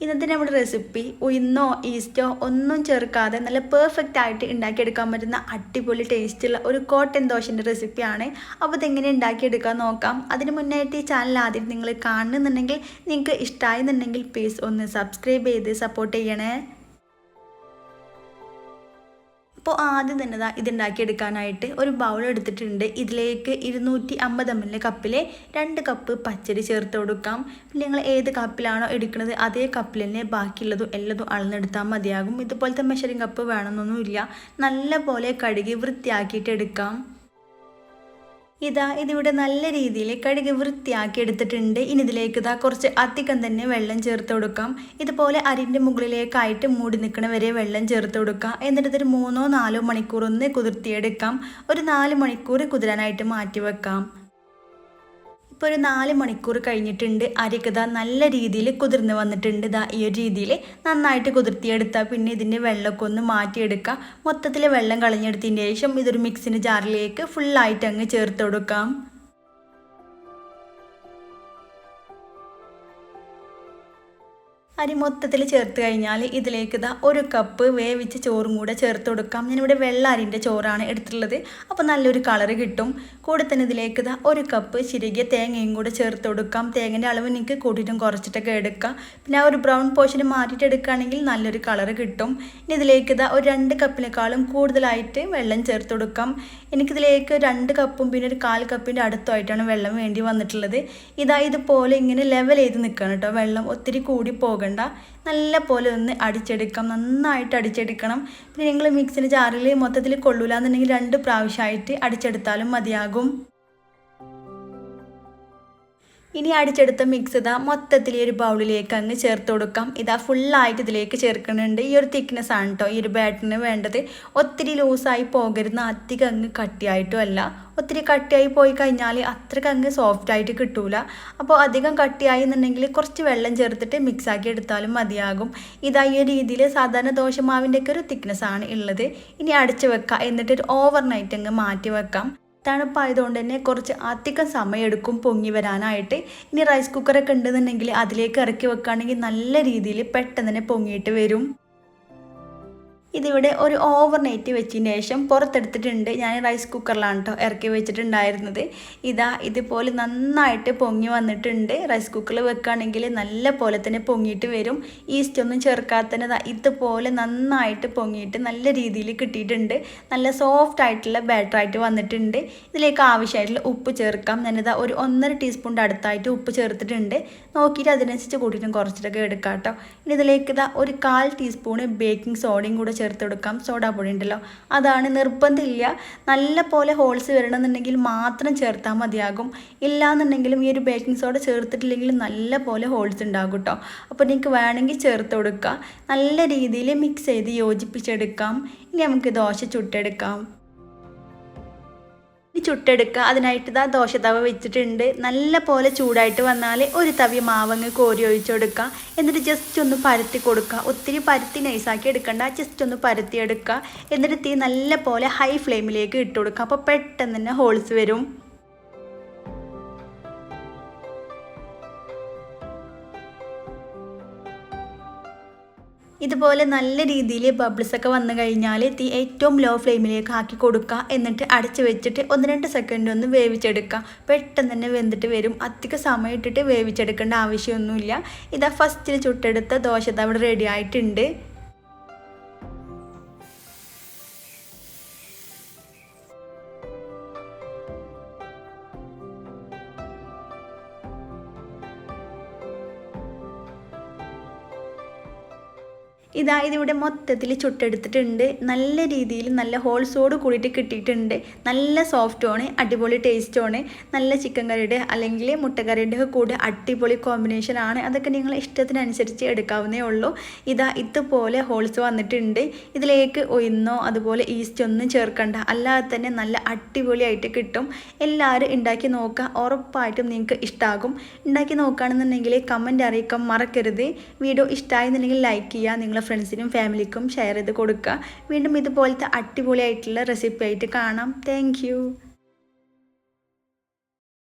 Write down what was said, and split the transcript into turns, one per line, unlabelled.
ഇന്നത്തെ നമ്മുടെ റെസിപ്പി ഉഴുന്നോ ഈസ്റ്റോ ഒന്നും ചേർക്കാതെ നല്ല പെർഫെക്റ്റ് ആയിട്ട് ഉണ്ടാക്കിയെടുക്കാൻ പറ്റുന്ന അടിപൊളി ടേസ്റ്റുള്ള ഒരു കോട്ടൻ ദോശൻ്റെ റെസിപ്പിയാണ്. അപ്പോൾ ഇതെങ്ങനെ ഉണ്ടാക്കിയെടുക്കാൻ നോക്കാം. അതിന് മുന്നായിട്ട് ഈ ചാനൽ ആദ്യം നിങ്ങൾ കാണുന്നുണ്ടെങ്കിൽ നിങ്ങൾക്ക് ഇഷ്ടമായെന്നുണ്ടെങ്കിൽ പ്ലീസ് ഒന്ന് സബ്സ്ക്രൈബ് ചെയ്ത് സപ്പോർട്ട് ചെയ്യണേ. അപ്പോൾ ആദ്യം തന്നെ ഇതുണ്ടാക്കിയെടുക്കാനായിട്ട് ഒരു ബൗൾ എടുത്തിട്ടുണ്ട്. ഇതിലേക്ക് 250 ml കപ്പിൽ 2 കപ്പ് പച്ചരി ചേർത്ത് കൊടുക്കാം. പിന്നെ നിങ്ങൾ ഏത് കപ്പിലാണോ എടുക്കുന്നത് അതേ കപ്പിൽ തന്നെ ബാക്കിയുള്ളതും എല്ലാതും അളന്നെടുത്താൽ മതിയാകും. ഇതുപോലത്തെ മെഷറിംഗ് കപ്പ് വേണമെന്നൊന്നുമില്ല. നല്ല പോലെ കഴുകി വൃത്തിയാക്കിയിട്ട് എടുക്കാം. ഇതിവിടെ നല്ല രീതിയിൽ കഴുകി വൃത്തിയാക്കി എടുത്തിട്ടുണ്ട്. ഇനി ഇതിലേക്ക് കുറച്ച് അധികം തന്നെ വെള്ളം ചേർത്ത് കൊടുക്കാം. ഇതുപോലെ അരിൻ്റെ മുകളിലേക്കായിട്ട് മൂടി നിൽക്കണ വരെ വെള്ളം ചേർത്ത് കൊടുക്കാം. എന്നിട്ട് ഇതൊരു 3-4 മണിക്കൂർ ഒന്ന് കുതിർത്തിയെടുക്കാം. ഒരു 4 മണിക്കൂർ കുതിരാനായിട്ട് മാറ്റി വെക്കാം. ഇപ്പോൾ ഒരു 4 മണിക്കൂർ കഴിഞ്ഞിട്ടുണ്ട്. അരിക്ക് നല്ല രീതിയിൽ കുതിർന്ന് വന്നിട്ടുണ്ട്. ഈ ഒരു രീതിയിൽ നന്നായിട്ട് കുതിർത്തിയെടുത്താൽ പിന്നെ ഇതിൻ്റെ വെള്ളമൊക്കെ ഒന്ന് മാറ്റിയെടുക്കാം. മൊത്തത്തിൽ വെള്ളം കളഞ്ഞെടുത്തതിന് ശേഷം ഇതൊരു മിക്സിൻ്റെ ജാറിലേക്ക് ഫുള്ളായിട്ട് അങ്ങ് ചേർത്ത് കൊടുക്കാം. അരി മൊത്തത്തിൽ ചേർത്ത് കഴിഞ്ഞാൽ ഇതിലേക്ക് 1 കപ്പ് വേവിച്ച ചോറും കൂടെ ചേർത്ത് കൊടുക്കാം. ഞാനിവിടെ വെള്ള അരിൻ്റെ ചോറാണ് എടുത്തിട്ടുള്ളത്. അപ്പോൾ നല്ലൊരു കളറ് കിട്ടും. കൂടെ തന്നെ ഇതിലേക്ക് 1 കപ്പ് ചിരകിയ തേങ്ങയും കൂടെ ചേർത്ത് കൊടുക്കാം. തേങ്ങൻ്റെ അളവ് നിങ്ങൾക്ക് കൂട്ടിയിട്ടും കുറച്ചിട്ടൊക്കെ എടുക്കാം. പിന്നെ ഒരു ബ്രൗൺ പോർഷൻ മാറ്റിയിട്ട് എടുക്കുകയാണെങ്കിൽ നല്ലൊരു കളറ് കിട്ടും. ഇനി ഇതിലേക്ക് ഒരു 2 കപ്പിനേക്കാളും കൂടുതലായിട്ട് വെള്ളം ചേർത്ത് കൊടുക്കാം. എനിക്കിതിലേക്ക് 2 കപ്പും പിന്നെ ഒരു 1/4 കപ്പിൻ്റെ അടുത്തായിട്ടാണ് വെള്ളം വേണ്ടി വന്നിട്ടുള്ളത്. ഇതുപോലെ ഇങ്ങനെ ലെവൽ ചെയ്ത് നിൽക്കണം കേട്ടോ. വെള്ളം ഒത്തിരി കൂടി പോകണം. നല്ല പോലെ ഒന്ന് അടിച്ചെടുക്കാം. നന്നായിട്ട് അടിച്ചെടുക്കണം. പിന്നെ നിങ്ങൾ മിക്സിൻ്റെ ജാറിൽ മൊത്തത്തിൽ കൊള്ളൂല എന്നുണ്ടെങ്കിൽ 2 പ്രാവശ്യമായിട്ട് അടിച്ചെടുത്താലും മതിയാകും. ഇനി അടിച്ചെടുത്ത മിക്സ് മൊത്തത്തിൽ ഈ ഒരു ബൗളിലേക്ക് അങ്ങ് ചേർത്ത് കൊടുക്കാം. ഫുള്ളായിട്ട് ഇതിലേക്ക് ചേർക്കുന്നുണ്ട്. ഈ ഒരു തിക്നെസ് ആണ് കേട്ടോ ഈ ഒരു ബാറ്ററിന് വേണ്ടത്. ഒത്തിരി ലൂസായി പോകരുന്ന, അധികം അങ്ങ് കട്ടിയായിട്ടും അല്ല. ഒത്തിരി കട്ടിയായി പോയി കഴിഞ്ഞാൽ അത്രയ്ക്ക് അങ്ങ് സോഫ്റ്റായിട്ട് കിട്ടൂല. അപ്പോൾ അധികം കട്ടിയായി എന്നുണ്ടെങ്കിൽ കുറച്ച് വെള്ളം ചേർത്തിട്ട് മിക്സാക്കി എടുത്താലും മതിയാകും. ഈ ഒരു രീതിയിൽ സാധാരണ ദോശമാവിൻ്റെയൊക്കെ ഒരു തിക്നെസ് ആണ് ഉള്ളത്. ഇനി അടച്ച് വെക്കാം. എന്നിട്ട് ഒരു ഓവർനൈറ്റ് അങ്ങ് മാറ്റി വെക്കാം. തണുപ്പായതുകൊണ്ട് തന്നെ കുറച്ച് അധികം സമയമെടുക്കും പൊങ്ങി വരാനായിട്ട്. ഇനി റൈസ് കുക്കറൊക്കെ ഉണ്ടെന്നുണ്ടെങ്കിൽ അതിലേക്ക് ഇറക്കി വെക്കുകയാണെങ്കിൽ നല്ല രീതിയിൽ പെട്ടെന്ന് തന്നെ പൊങ്ങിയിട്ട് വരും. ഇതിവിടെ ഒരു ഓവർനൈറ്റ് വെച്ചതിന് ശേഷം പുറത്തെടുത്തിട്ടുണ്ട്. ഞാൻ റൈസ് കുക്കറിലാണ് കേട്ടോ ഇറക്കി വെച്ചിട്ടുണ്ടായിരുന്നത്. ഇതുപോലെ നന്നായിട്ട് പൊങ്ങി വന്നിട്ടുണ്ട്. റൈസ് കുക്കറിൽ വെക്കുകയാണെങ്കിൽ നല്ല പോലെ തന്നെ പൊങ്ങിയിട്ട് വരും. ഈസ്റ്റ് ഒന്നും ചേർക്കാതെ തന്നെ ഇതുപോലെ നന്നായിട്ട് പൊങ്ങിയിട്ട് നല്ല രീതിയിൽ കിട്ടിയിട്ടുണ്ട്. നല്ല സോഫ്റ്റ് ആയിട്ടുള്ള ബാറ്ററായിട്ട് വന്നിട്ടുണ്ട്. ഇതിലേക്ക് ആവശ്യമായിട്ടുള്ള ഉപ്പ് ചേർക്കാം. ഞാനിത് ഒരു 1.5 ടീസ്പൂണിൻ്റെ അടുത്തായിട്ട് ഉപ്പ് ചേർത്തിട്ടുണ്ട്. നോക്കിയിട്ട് അതിനനുസരിച്ച് കൂട്ടിയിട്ടും കുറച്ചിട്ടൊക്കെ എടുക്കാം കേട്ടോ. ഇനി ഇതിലേക്ക് ഒരു 1/4 ടീസ്പൂണ് ബേക്കിംഗ് സോഡയും കൂടെ ചേർത്ത് കൊടുക്കാം. സോഡാപ്പൊടി ഉണ്ടല്ലോ, അതാണ്. നിർബന്ധമില്ല. നല്ല പോലെ ഹോൾസ് വരണമെന്നുണ്ടെങ്കിൽ മാത്രം ചേർത്താൽ മതിയാകും. ഇല്ലാന്നുണ്ടെങ്കിലും ഈ ഒരു ബേക്കിംഗ് സോഡ ചേർത്തിട്ടില്ലെങ്കിൽ നല്ല പോലെ ഹോൾസ് ഉണ്ടാകും കേട്ടോ. അപ്പോൾ നിങ്ങൾക്ക് വേണമെങ്കിൽ ചേർത്ത് കൊടുക്കുക. നല്ല രീതിയിൽ മിക്സ് ചെയ്ത് യോജിപ്പിച്ചെടുക്കാം. ഇനി നമുക്ക് ദോശ ചുട്ടെടുക്കാം. ചുട്ടെടുക്കുക. അതിനായിട്ട് ദോശ തവ വെച്ചിട്ടുണ്ട്. നല്ല പോലെ ചൂടായിട്ട് വന്നാൽ ഒരു തവി മാവങ്ങ് കോരി ഒഴിച്ചു കൊടുക്കുക. എന്നിട്ട് ജസ്റ്റ് ഒന്ന് പരത്തി കൊടുക്കുക. ഒത്തിരി പരത്തി നൈസാക്കി എടുക്കണ്ട, ജസ്റ്റ് ഒന്ന് പരത്തി എടുക്കുക. എന്നിട്ട് തീ നല്ല പോലെ ഹൈ ഫ്ലെയിമിലേക്ക് ഇട്ട് കൊടുക്കുക. അപ്പോൾ പെട്ടെന്ന് തന്നെ ഹോൾസ് വരും. ഇതുപോലെ നല്ല രീതിയിൽ ബബിൾസൊക്കെ വന്നു കഴിഞ്ഞാൽ തീ ഏറ്റവും ലോ ഫ്ലെയിമിലേക്ക് ആക്കി കൊടുക്കുക. എന്നിട്ട് അടച്ച് വെച്ചിട്ട് 1-2 സെക്കൻഡ് ഒന്ന് വേവിച്ചെടുക്കുക. പെട്ടെന്ന് തന്നെ വെന്തിട്ട് വരും. അധികം സമയം ഇട്ടിട്ട് വേവിച്ചെടുക്കേണ്ട ആവശ്യമൊന്നുമില്ല. ഫസ്റ്റിൽ ചുട്ടെടുത്ത ദോശ അവിടെ റെഡി ആയിട്ടുണ്ട്. ഇതിവിടെ മൊത്തത്തിൽ ചുട്ടെടുത്തിട്ടുണ്ട്. നല്ല രീതിയിൽ നല്ല ഹോൾസോട് കൂടിയിട്ട് കിട്ടിയിട്ടുണ്ട്. നല്ല സോഫ്റ്റുമാണ്, അടിപൊളി ടേസ്റ്റുമാണ്. നല്ല ചിക്കൻ കറിയുടെ അല്ലെങ്കിൽ മുട്ടക്കറിയുടെ ഒക്കെ കൂടെ അടിപൊളി കോമ്പിനേഷനാണ്. അതൊക്കെ നിങ്ങൾ ഇഷ്ടത്തിനനുസരിച്ച് എടുക്കാവുന്നേ ഉള്ളൂ. ഇതുപോലെ ഹോൾസ് വന്നിട്ടുണ്ട്. ഇതിലേക്ക് ഉഴുന്നോ അതുപോലെ ഈസ്റ്റ് ഒന്നും ചേർക്കണ്ട, അല്ലാതെ തന്നെ നല്ല അടിപൊളിയായിട്ട് കിട്ടും. എല്ലാവരും ഉണ്ടാക്കി നോക്കുക. ഉറപ്പായിട്ടും നിങ്ങൾക്ക് ഇഷ്ടമാകും. ഉണ്ടാക്കി നോക്കുകയാണെന്നുണ്ടെങ്കിൽ കമൻറ്റ് അറിയിക്കാൻ മറക്കരുത്. വീഡിയോ ഇഷ്ടമായെന്നുണ്ടെങ്കിൽ ലൈക്ക് ചെയ്യുക. നിങ്ങളെ ഫ്രണ്ട്സിനും ഫാമിലിക്കും ഷെയർ ചെയ്ത് കൊടുക്കുക. വീണ്ടും ഇതുപോലത്തെ അടിപൊളിയായിട്ടുള്ള റെസിപ്പി ആയിട്ട് കാണാം. താങ്ക്